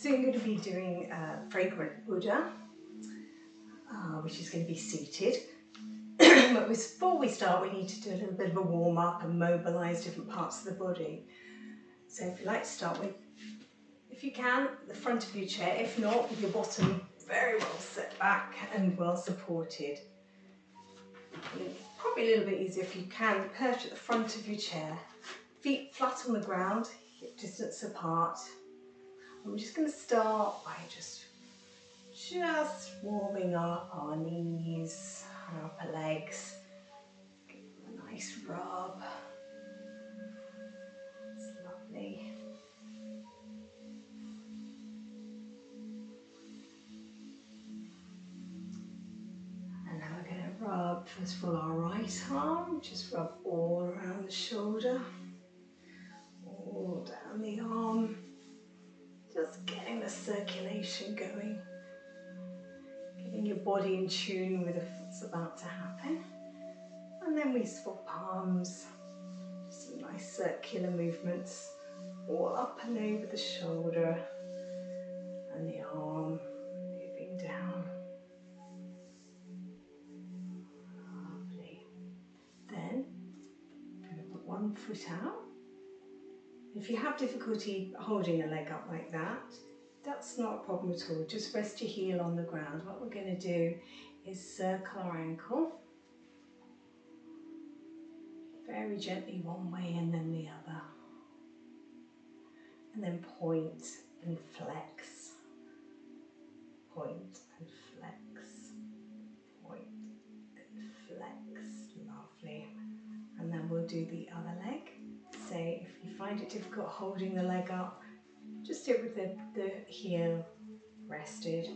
So you're going to be doing Fragrant Buddha, which is going to be seated. But before we start, we need to do a little bit of a warm up and mobilise different parts of the body. So if you'd like to start with, if you can, the front of your chair, if not, with your bottom very well set back and well supported. Probably a little bit easier if you can, perch at the front of your chair, feet flat on the ground, hip distance apart. And we're just going to start by just warming up our knees, our upper legs. Give them a nice rub. It's lovely. And now we're going to rub, first of all, our right arm. Just rub all around the shoulder, all down the arm. Just getting the circulation going. Getting your body in tune with what's about to happen. And then we swap palms. Some nice circular movements all up and over the shoulder and the arm, moving down. Lovely. Then I'm going to put one foot out. If you have difficulty holding a leg up like that, that's not a problem at all. Just rest your heel on the ground. What we're going to do is circle our ankle very gently one way and then the other. And then point and flex. Point and flex. Point and flex. Lovely. And then we'll do the other leg. Say if you find it difficult holding the leg up, just do it with the heel rested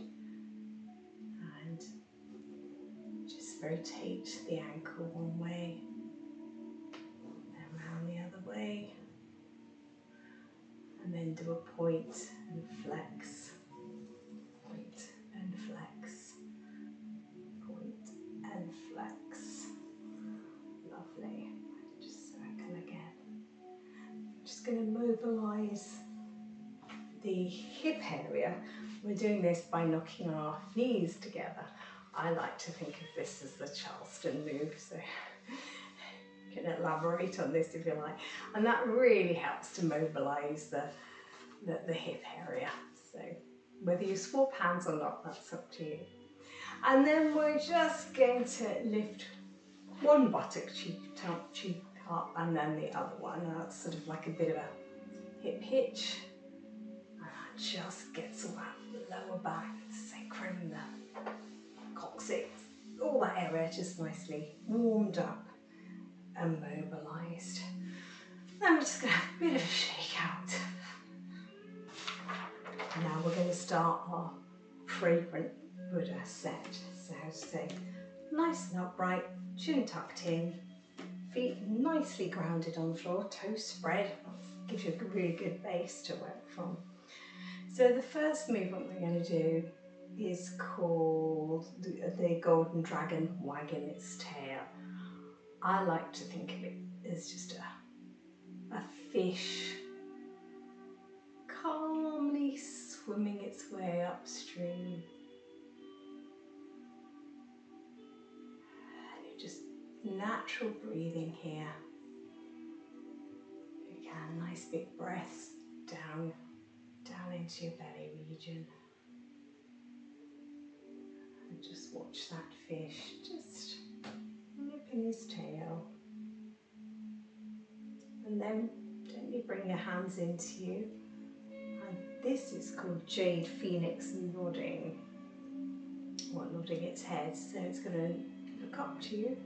and just rotate the ankle one way and round the other way, and then do a point and flex, point and flex, point and flex. Lovely. Just circle again. I'm just going to mobilise the hip area. We're doing this by knocking our knees together. I like to think of this as the Charleston move, so you can elaborate on this if you like. And that really helps to mobilise the hip area. So whether you swap hands or not, that's up to you. And then we're just going to lift one buttock cheek up and then the other one. That's sort of like a bit of a hip hitch. Just gets all that lower back, the sacrum, the coccyx, all that area just nicely warmed up and mobilised. Then we're just going to have a bit of a shake out. Now we're going to start our Fragrant Buddha set. So stay nice and upright, chin tucked in, feet nicely grounded on the floor, toes spread, gives you a really good base to work from. So the first movement we're going to do is called the golden dragon wagging its tail. I like to think of it as just a fish calmly swimming its way upstream. And just natural breathing here. You can, nice big breaths down into your belly region, and just watch that fish just whipping his tail, and then gently bring your hands into you, and this is called Jade Phoenix nodding, or nodding its head. So it's going to look up to you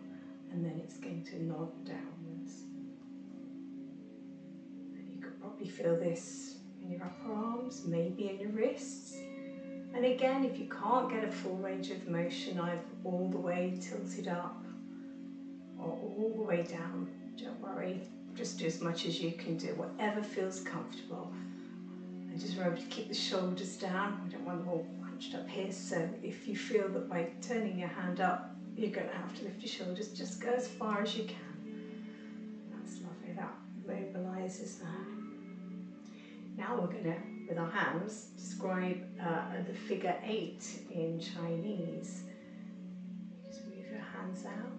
and then it's going to nod downwards, and you could probably feel this in your upper arms, maybe in your wrists. And again, if you can't get a full range of motion, either all the way tilted up or all the way down, don't worry, just do as much as you can do, whatever feels comfortable. And just remember to keep the shoulders down. We don't want them all hunched up here, so if you feel that by turning your hand up, you're going to have to lift your shoulders, just go as far as you can. That's lovely, that mobilises that. Now we're going to with our hands, describe the figure 8 in Chinese. Just move your hands out.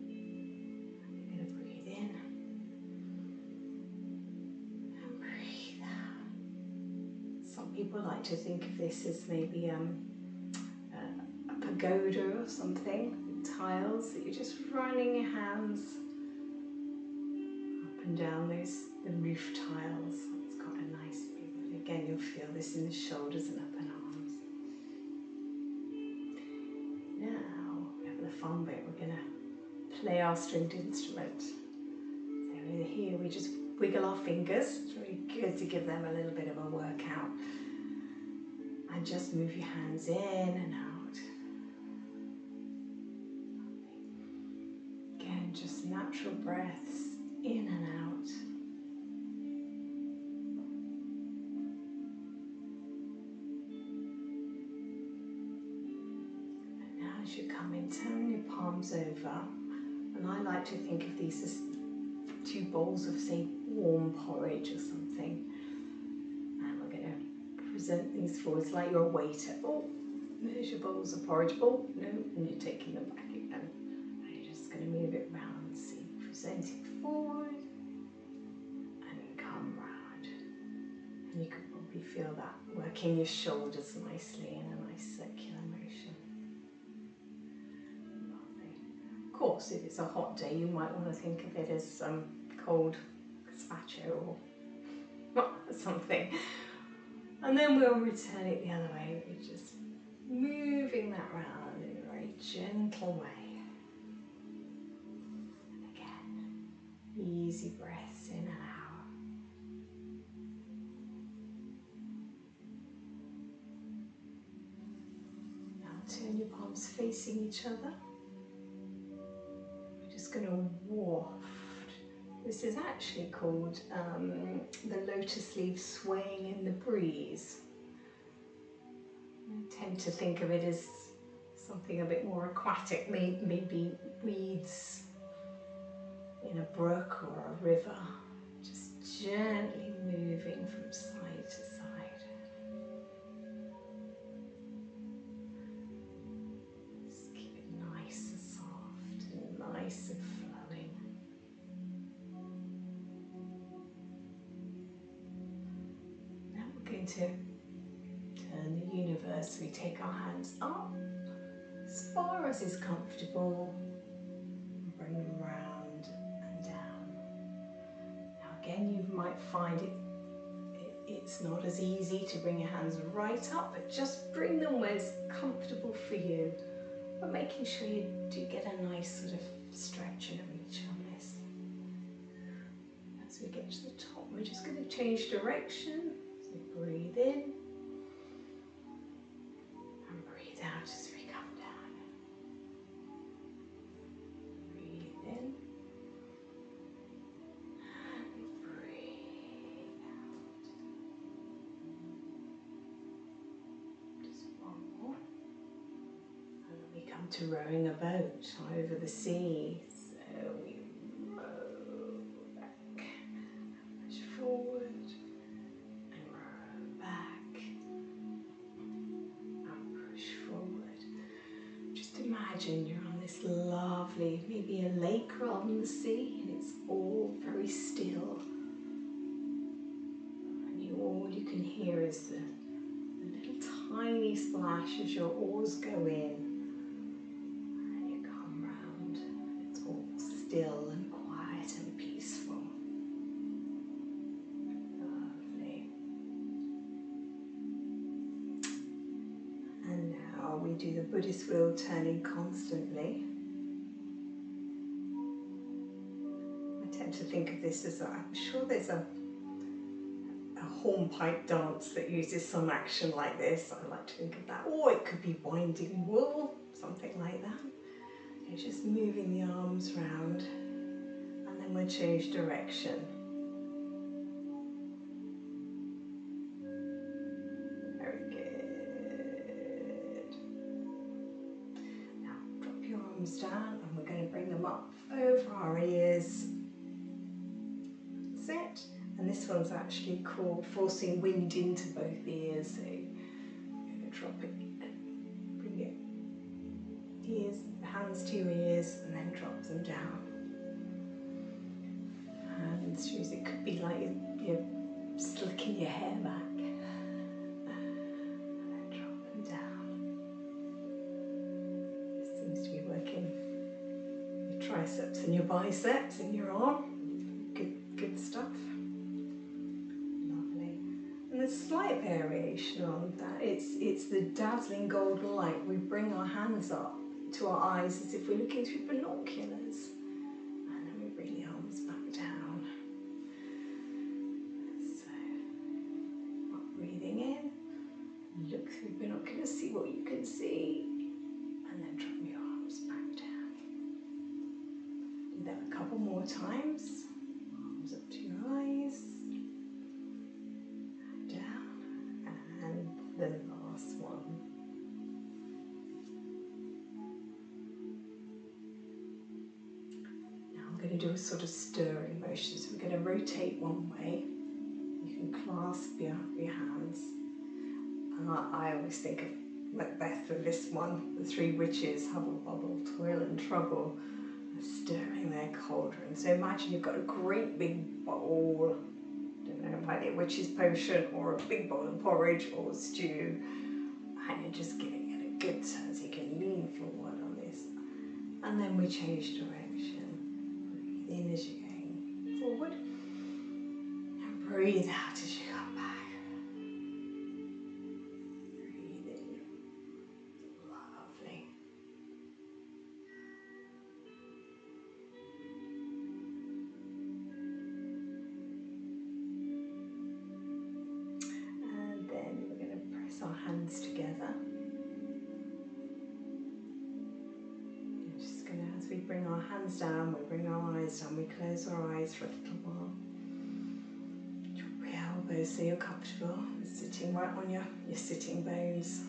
You're going to breathe in and breathe out. Some people like to think of this as maybe a pagoda or something, with tiles that you're just running your hands up and down the roof tiles. It's got a nice movement. Again, you'll feel this in the shoulders and up and arms. Now, we have the fun bit. We're going to play our stringed instrument. So here we just wiggle our fingers. It's really good to give them a little bit of a workout. And just move your hands in and out. Again, just natural breaths in and out. And now as you come in, turn your palms over. And I like to think of these as 2 bowls of, say, warm porridge or something. And we're going to present these forwards like you're a waiter. Oh, there's your bowls of porridge. Oh, no, and you're taking them back again. And you're just going to move it round. So you present it forward and come round. And you can probably feel that working your shoulders nicely in a nice circular motion. Lovely. Of course, if it's a hot day, you might want to think of it as cold gazpacho or something. And then we'll return it the other way. We're just moving that round in a very gentle way. And again, easy breaths in and out. Now turn your palms facing each other. We're just going to waft. This is actually called the lotus leaf swaying in the breeze. I tend to think of it as something a bit more aquatic, maybe weeds in a brook or a river, just gently moving from side to side. Just keep it nice and soft and nice and flowing. Now we're going to turn the universe. We take our hands up as far as is comfortable, and bring them round and down. Now again, you might find it's not as easy to bring your hands right up, but just bring them where it's comfortable for you, but making sure you do get a nice sort of stretch and a reach on this. As we get to the top, we're just going to change direction. So breathe in. Out as we come down. Breathe in and breathe out. Just one more. And then we come to rowing a boat over the sea. So we row back, push forward, and row back. Imagine you're on this lovely, maybe a lake rather than the sea, and it's all very still. And all you can hear is the little tiny splash as your oars go in. And you come round, and it's all still and quiet and peaceful. Lovely. And now we do the Buddhist wheel turning constantly. I tend to think of this as I'm sure there's a hornpipe dance that uses some action like this. I like to think of that. Or it could be winding wool, something like that. You're just moving the arms round, and then we'll change direction. Very good. Now drop your arms down, and we're going to bring them up over our ears. That's it. And this one's actually called forcing wind into both ears. So you're going to drop it, bring it, ears, hands to your ears, and then drop them down. Hands, it could be like you're slicking your hair back. And then drop them down. This seems to be working your triceps and your biceps in your arm. Good stuff. Lovely. And there's slight variation on that. It's the dazzling golden light. We bring our hands up to our eyes as if we're looking through binoculars. And then we bring the arms back down. So, breathing in, look through binoculars, see what you can see, and then drop your arms back down. Do that a couple more times. Arms up to your eyes, down, and the last one. Now I'm going to do a sort of stirring motion. So we're going to rotate one way. You can clasp your hands. And I always think of Macbeth for this one. The three witches, Hubble, Bubble, Toil and Trouble, are stirring their cauldron. So imagine you've got a great big bowl, don't know, like a witch's potion, or a big bowl of porridge or stew, and you're just giving it a good turn so you can lean forward on this. And then we change direction. Breathe in as you're going forward, and breathe out as you come back. Breathe in. Lovely. And then we're going to press our hands together. As we bring our hands down, we bring our eyes down, we close our eyes for a little while. Drop your elbows so you're comfortable, sitting right on your sitting bones.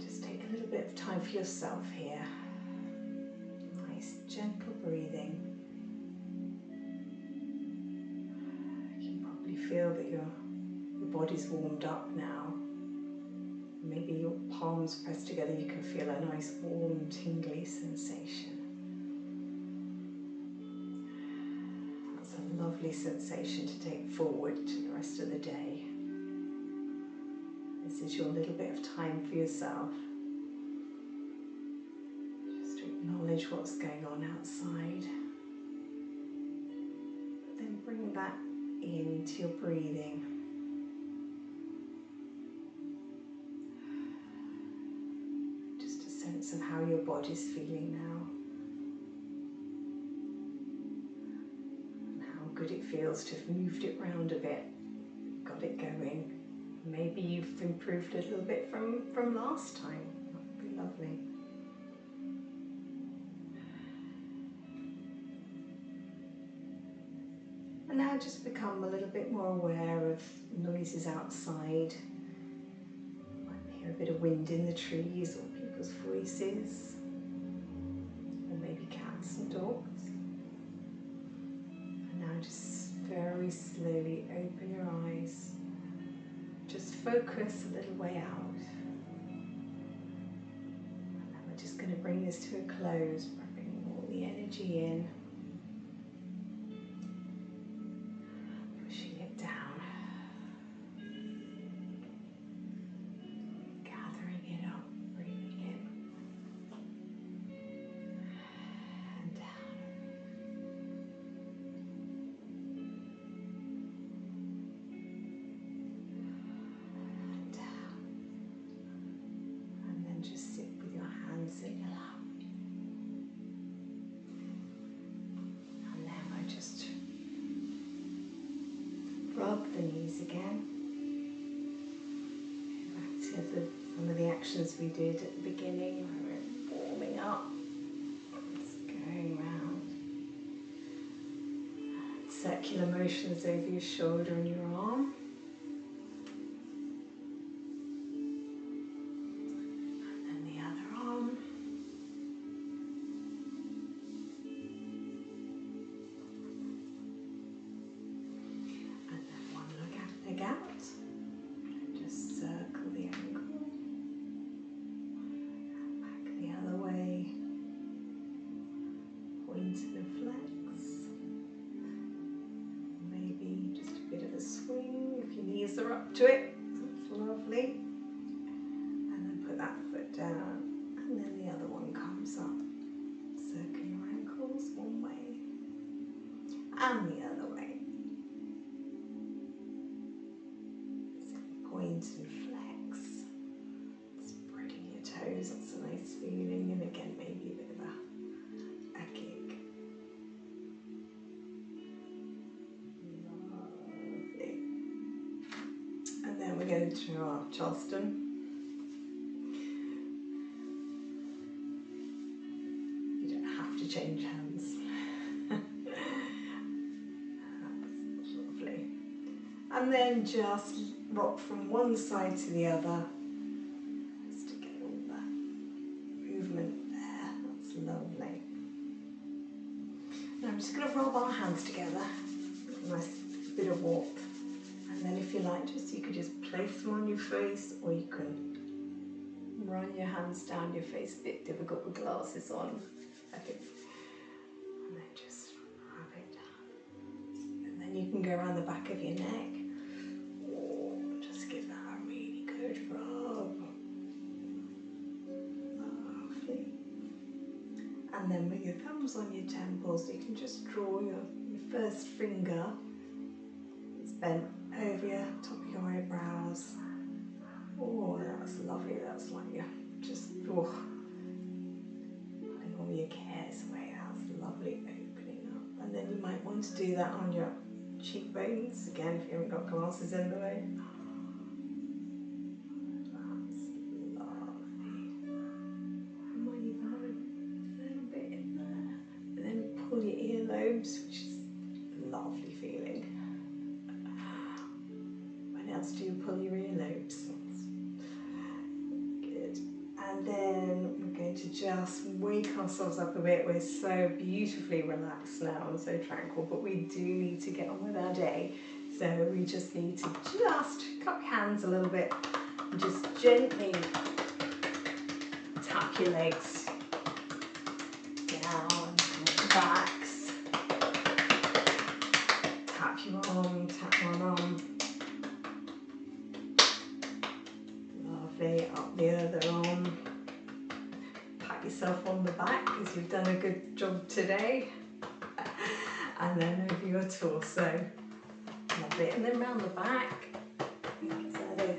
Just take a little bit of time for yourself here. Nice, gentle breathing. You can probably feel that your body's warmed up now. Maybe your palms pressed together, you can feel a nice warm, tingly sensation. That's a lovely sensation to take forward to the rest of the day. This is your little bit of time for yourself. Just to acknowledge what's going on outside. But then bring that into your breathing. Sense of how your body's feeling now, and how good it feels to have moved it round a bit, got it going. Maybe you've improved a little bit from last time. That would be lovely. And now just become a little bit more aware of noises outside. You might hear a bit of wind in the trees, or people's voices, or maybe cats and dogs. And now just very slowly open your eyes. Just focus a little way out. And then we're just going to bring this to a close by bringing all the energy in, pushing it down. Rub the knees again. Back to some of the actions we did at the beginning, where we're warming up. Just going round. Circular motions over your shoulder and your arm. And then the other arm. toes, that's a nice feeling, and again maybe a bit of a kick. Lovely. And then we're going to do our Charleston. You don't have to change hands. That's lovely. And then just rock from one side to the other. Just to get all that movement there. That's lovely. Now I'm just going to rub our hands together. Nice bit of warmth. And then if you like, you could just place them on your face, or you can run your hands down your face. A bit difficult with glasses on, I think. And then just rub it down. And then you can go around the back of your neck. Oh, just give that a really good rub. Lovely. And then with your thumbs on your temples, you can just draw your first finger. It's bent over your top of your eyebrows. Oh, that's lovely. That's like you're just putting all your cares away. That's lovely, opening up. And then you might want to do that on your cheekbones again if you haven't got glasses in the way. That's lovely. You might even want a little bit in there. And then pull your earlobes, which is a lovely feeling. When else do you pull your earlobes? Good. And then we're going to just wake ourselves up a bit. We're so beautifully relaxed now and so tranquil, but we do need to get on with our day. So we just need to just cup your hands a little bit and just gently tap your legs down, your backs. Tap your arm, tap one arm. Lovely, up the other arm. Pat yourself on the back because you've done a good job today. And then over your torso. Lovely, and then round the back. Give that a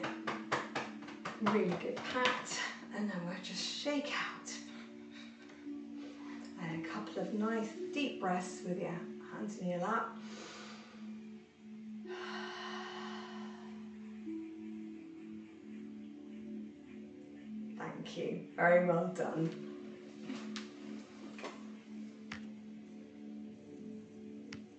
really good pat. And then we'll just shake out. And a couple of nice deep breaths with your hands in your lap. Thank you, very well done.